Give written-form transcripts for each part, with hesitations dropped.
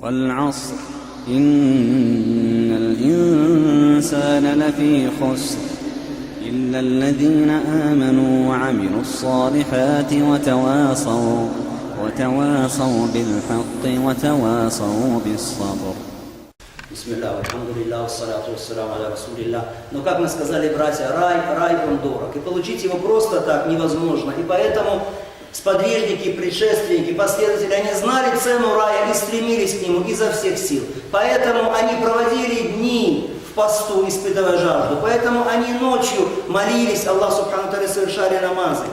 والعصر إن الإنسان لفي خسر إلا الذين آمنوا وعملوا الصالحات وتواصوا بالحق وتواصوا بالصبر. Бисмилля, алхамдулилля, ассаляту вассаляму аля расулилля. Но, как мы сказали, братья, рай он дорог. И получить его просто так невозможно. И поэтому сподвижники, предшественники, последователи, они знали цену рая и стремились к нему изо всех сил. Поэтому они проводили дни в посту, испытывая жажду. Поэтому они ночью молились, Аллах Субхану Тааля, совершали намазы.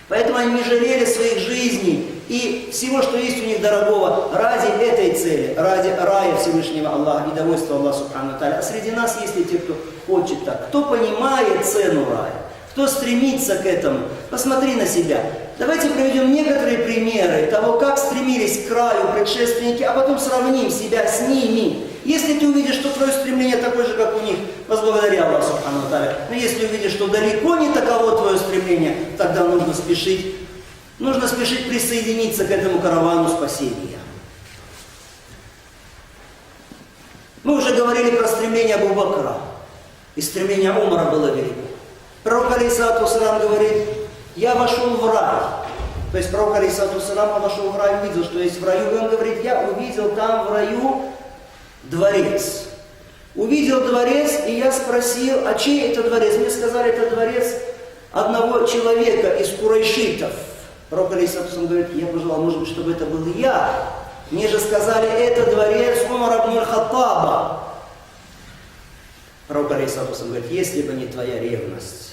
Поэтому они не жалели своих жизней и всего, что есть у них дорогого, ради этой цели, ради рая Всевышнего Аллаха и довольства Аллаха Субхану Тааля. А среди нас есть и те, кто хочет так, кто понимает цену рая, кто стремится к этому. Посмотри на себя. Давайте приведем некоторые примеры того, как стремились к краю предшественники, а потом сравним себя с ними. Если ты увидишь, что твое стремление такое же, как у них, возблагодари Аллаха Субхану Тааля. Но если увидишь, что далеко не таково твое стремление, тогда нужно спешить присоединиться к этому каравану спасения. Мы уже говорили про стремление Абу Бакра, и стремление Умара было велико. Пророк алейхиссалату вассалям говорит: я вошел в рай. То есть пророк алейхиссалату вассалям вошел в рай, увидел, что есть в раю, и он говорит: я увидел там в раю дворец. Увидел дворец, и я спросил, а чей это дворец? Мне сказали, это дворец одного человека из курайшитов. Пророк алейхиссалату вассалям говорит: я пожелал, может быть, чтобы это был я. Мне же сказали, это дворец Умара ибн аль-Хаттаба. Пророк алейхиссалату вассалям говорит: если бы не твоя ревность,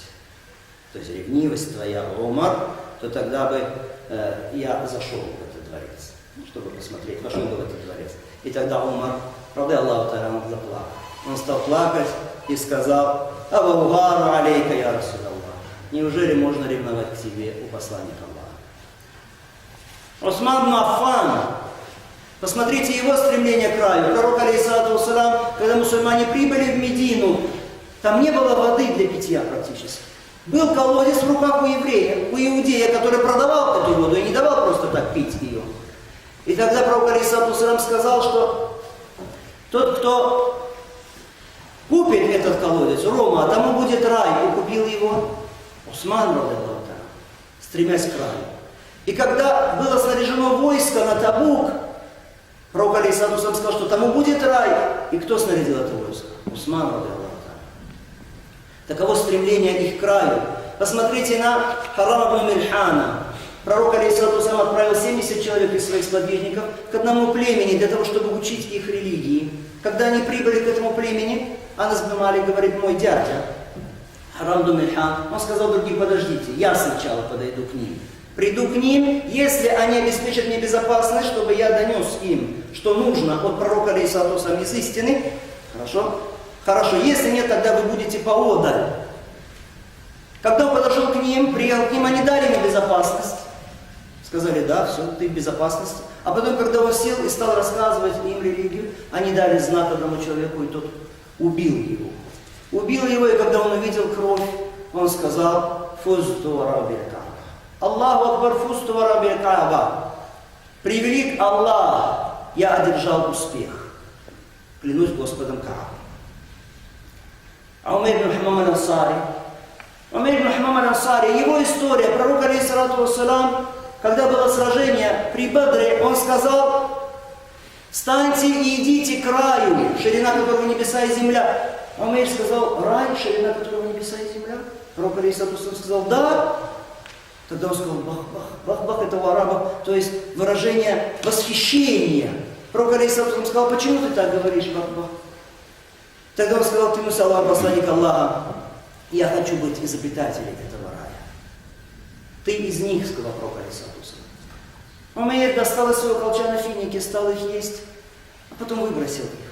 то есть ревнивость твоя, Умар, то тогда бы я зашел в этот дворец, чтобы посмотреть, вошел бы в этот дворец. И тогда Умар, правда, Аллаху Тааля, он заплакал. Он стал плакать и сказал: Аваугару алейка, я Расулаллах. Неужели можно ревновать к тебе, у посланника Аллаха? Усман ибн Аффан, посмотрите его стремление к краю. Пророк алейхиссалату вассалям, когда мусульмане прибыли в Медину, там не было воды для питья практически. Был колодец в руках у еврея, у иудея, который продавал эту воду и не давал просто так пить ее. И тогда пророк алейхиссалату вассалям сказал, что тот, кто купит этот колодец, Рома, тому будет рай. И купил его Усман, стремясь к краю. И когда было снаряжено войско на Табук, пророк алейхиссалату вассалям сказал, что тому будет рай. И кто снарядил это войско? Усман, таково стремление их к краю. Посмотрите на Харам ибн Мильхана. Пророк алейхиссалату вассалям отправил 70 человек из своих сподвижников к одному племени для того, чтобы учить их религии. Когда они прибыли к этому племени, Анас ибн Малик говорит: мой дядя Харам ибн Мильхан, он сказал другим: подождите, я сначала подойду к ним. Приду к ним, если они обеспечат мне безопасность, чтобы я донес им, что нужно от пророка алейхиссалату вассалям из истины. Хорошо? Хорошо, если нет, тогда вы будете поодаль. Когда он подошел к ним, приехал к ним, они дали ему безопасность. Сказали: да, все, ты в безопасности. А потом, когда он сел и стал рассказывать им религию, они дали знак одному человеку, и тот убил его. Убил его, и когда он увидел кровь, он сказал: фузту ва раббил Кааба. Аллаху акбар, фузту ва раббил Кааба. Превелик Аллах, я одержал успех. Клянусь Господом Каабой. Умейр ибн Хаммам аль-Ансари. Умейр ибн Хаммам аль-Ансари, его история, пророк алейхиссалату вассалям, когда было сражение при Бадре, он сказал: встаньте и идите к раю, ширина которого небеса и земля. Умейр сказал: рай, ширина которого небеса и земля? Пророк алейхиссалату вассалям сказал: да. Тогда он сказал: бах-бах, это у арабов, то есть выражение восхищения. Пророк алейхиссалату вассалям сказал: почему ты так говоришь, бах-бах? Тогда он сказал: ты, мусалам, посланник Аллаха, я хочу быть изобретателем этого рая. Ты из них, сказал пророк алейхиссалату вассалям. Умейр достал из своего колчана финики, стал их есть, а потом выбросил их.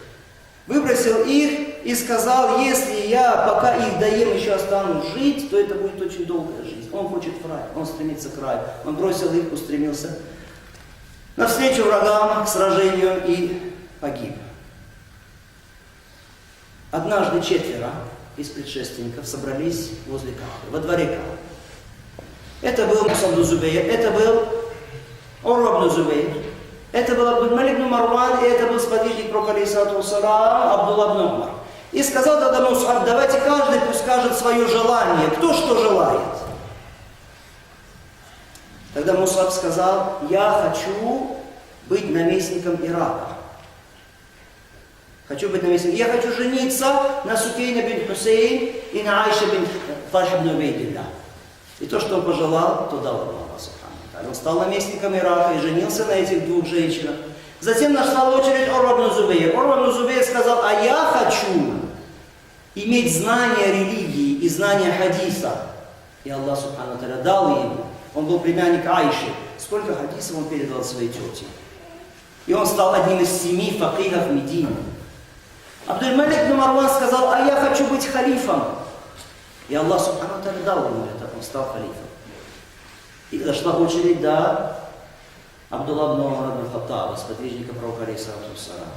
Выбросил их и сказал: если я, пока их доем, еще останусь жить, то это будет очень долгая жизнь. Он хочет в рай, он стремится к раю. Он бросил их, устремился навстречу врагам, к сражению и погиб. Однажды 4 из предшественников собрались возле Каабы, во дворе Каабы. Это был Мус'аб ибн Зубейр, это был Урва ибн Зубейр, Это был Абдуль-Малик ибн Марван, и это был сподвижник пророка, алейхиссалату вассалам, Абдулла ибн Умар. И сказал тогда Мус'аб: давайте каждый пусть скажет свое желание, кто что желает. Тогда Мус'аб сказал: я хочу быть наместником Ирака. Хочу быть наместником. Я хочу жениться на Сукейне бин Хусейн и на Айше бин Фальх ибн Убейдилля. И то, что он пожелал, то дал ему Аллах субхану ва тааля. Он стал наместником Ирака и женился на этих двух женщинах. Затем нашла очередь Урва ибн Зубейр. Урва ибн Зубейр сказал: а я хочу иметь знания религии и знания хадиса. И Аллах субхану ва тааля дал ему. Он был племянник Айши. Сколько хадисов он передал своей тете. И он стал одним из 7 факихов Медины. Абдуль-Малик ибн Марван сказал: а я хочу быть халифом. И Аллах субхану ва тааля дал ему это. Он стал халифом. И дошла очередь до Абдулла ибн Умар ибн Хаттаба, сподвижника пророка, алейхиссалату вассалам.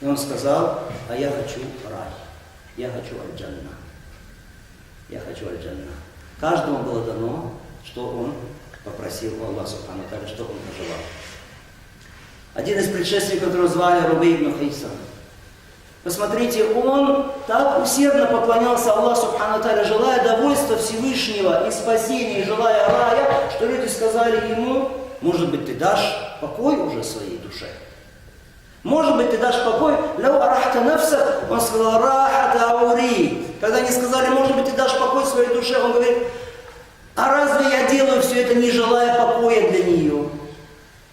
И он сказал: а я хочу рай. Я хочу аль-джанна. Я хочу аль-джанна. Каждому было дано, что он попросил у Аллаха субхану ва тааля, что он пожелал. Один из предшественников, которого звали Рубей ибн Хейсан. Посмотрите, он так усердно поклонялся Аллаху субхану ва тааля, желая довольства Всевышнего и спасения, и желая рая, что люди сказали ему: может быть, ты дашь покой уже своей душе? Может быть, ты дашь покой? Ляу арахта нафса, он сказал: рахата аури. Когда они сказали: может быть, ты дашь покой своей душе, он говорит: а разве я делаю все это, не желая покоя для нее?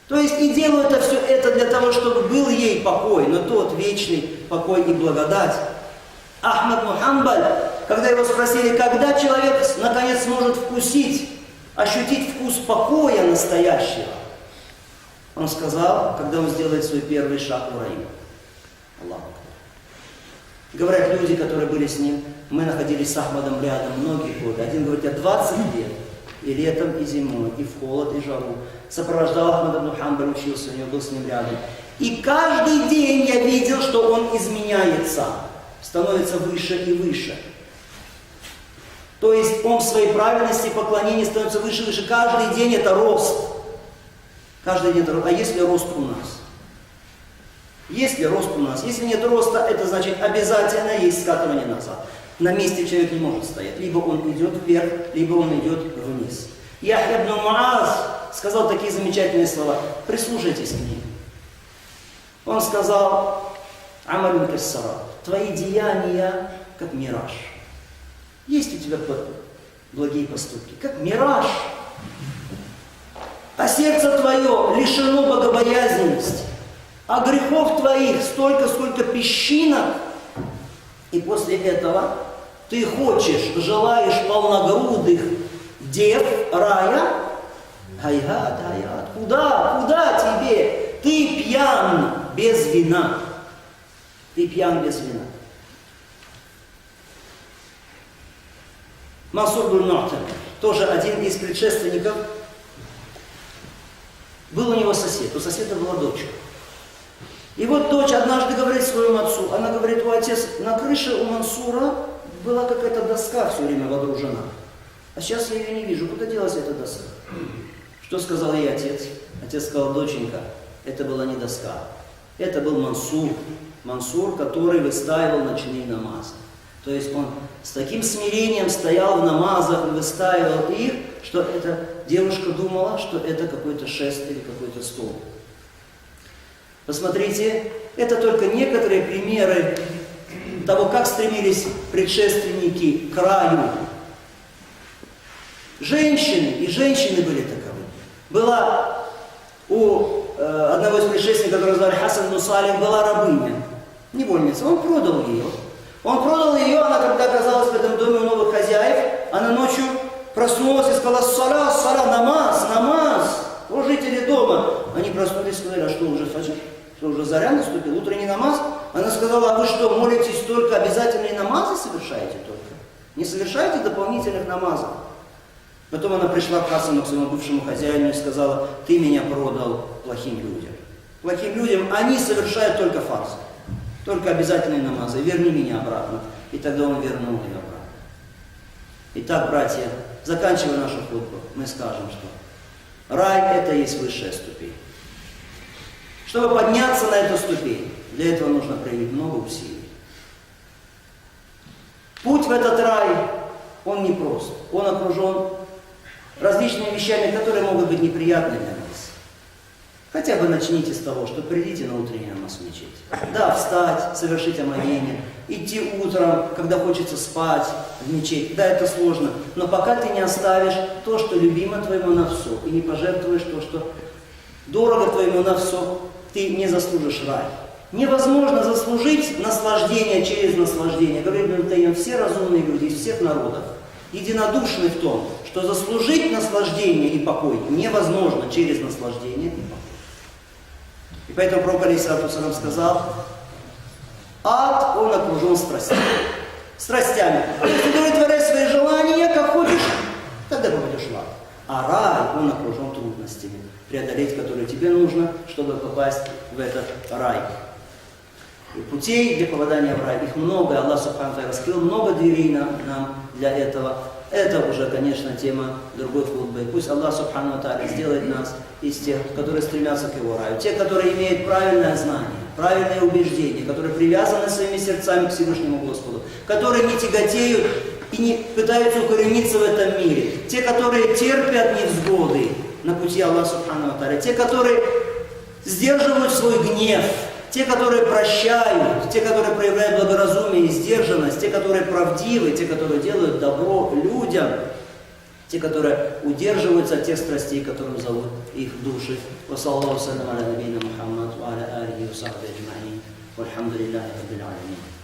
То есть не делаю это все это для того, чтобы был ей покой, но тот вечный покой и благодать. Ахмад ибн Хамбаль, когда его спросили, когда человек наконец сможет вкусить, ощутить вкус покоя настоящего, он сказал, когда он сделает свой первый шаг в раю. Аллаху акбар. Говорят люди, которые были с ним, мы находились с Ахмадом рядом многие годы. Один говорит: я 20 лет, и летом, и зимой, и в холод, и жару сопровождал Ахмада ибн Хамбаль, учился у него, был с ним рядом. И каждый день я видел, что он изменяется, становится выше и выше. То есть он в своей правильности поклонения становится выше и выше. Каждый день это рост. Каждый день это рост. А если рост у нас? Если рост у нас? Если нет роста, это значит обязательно есть скатывание назад. На месте человек не может стоять. Либо он идет вверх, либо он идет вниз. Яхья ибн Муаз сказал такие замечательные слова. Прислушайтесь к ним. Он сказал: Амалюн кассара, твои деяния как мираж. Есть у тебя благие поступки, как мираж. А сердце твое лишено богобоязненности. А грехов твоих столько, сколько песчинок. И после этого ты хочешь, желаешь полногрудых дев рая? Хайхат, хайхат. Куда тебе? Ты пьян без вина. Ты пьян без вина. Мансур бин Му'тамир, тоже один из предшественников. Был у него сосед. У соседа была дочь. И вот дочь однажды говорит своему отцу, она говорит: о, отец, на крыше у Мансура была какая-то доска все время водружена. А сейчас я ее не вижу. Куда делась эта доска? Что сказал ей отец? Отец сказал: доченька, это была не доска. Это был Мансур. Мансур, который выстаивал ночные намазы. То есть он с таким смирением стоял в намазах и выстаивал их, что эта девушка думала, что это какой-то шест или какой-то стол. Посмотрите, это только некоторые примеры того, как стремились предшественники к раю. Женщины, и женщины были таковы. Была у одного из предшественников, который звали Хасан ибн Салих, была рабыня, невольница. Он продал ее. Она когда оказалась в этом доме у новых хозяев, она ночью проснулась и сказала: сала, намаз. О, жители дома. Они проснулись и сказали: а что, уже фаджр? Что, уже заря наступил, утренний намаз? Она сказала: а вы что, молитесь только, обязательные намазы совершаете только? Не совершаете дополнительных намазов? Потом она пришла к Хасану, к своему бывшему хозяину, и сказала: ты меня продал плохим людям. Плохим людям они совершают только фарз, только обязательные намазы. Верни меня обратно. И тогда он вернул ее обратно. Итак, братья, заканчивая нашу хутбу, мы скажем, что рай — это есть высшая ступень. Чтобы подняться на эту ступень, для этого нужно проявить много усилий. Путь в этот рай, он непрост. Он окружен различными вещами, которые могут быть неприятны для нас. Хотя бы начните с того, что придите на утренний намаз в мечеть. Да, встать, совершить омовение, идти утром, когда хочется спать, в мечеть. Да, это сложно, но пока ты не оставишь то, что любимо твоему навсу, и не пожертвуешь то, что дорого твоему навсу, ты не заслужишь рай. Невозможно заслужить наслаждение через наслаждение. Говорит Ибн Тайм, все разумные люди из всех народов единодушны в том, что заслужить наслаждение и покой невозможно через наслаждение и покой. И поэтому пророк алейхиссалату вассалям сказал, ад, он окружен страстями. Страстями. То есть удовлетворяй свои желания, как хочешь, тогда попадешь в ад. А рай, он окружен трудностями, преодолеть которые тебе нужно, чтобы попасть в этот рай. И путей для попадания в рай, их много, Аллах Субхану ва Тааля раскрыл много дверей нам для этого. Это уже, конечно, тема другой хутбы. Пусть Аллах Субхану ва Тааля сделает нас из тех, которые стремятся к его раю. Те, которые имеют правильное знание, правильное убеждение, которые привязаны своими сердцами к Всевышнему Господу, которые не тяготеют и не пытаются укорениться в этом мире. Те, которые терпят невзгоды на пути Аллаха Субхану ва Тааля. Те, которые сдерживают свой гнев. Те, которые прощают, те, которые проявляют благоразумие и сдержанность, те, которые правдивы, те, которые делают добро людям, те, которые удерживаются от тех страстей, которые зовут их души. Вассалаллаху салям аля набийна Мухаммад ва аля алихи ва сахбихи аджмаин. Вальхамдулиллахи раббил аламин.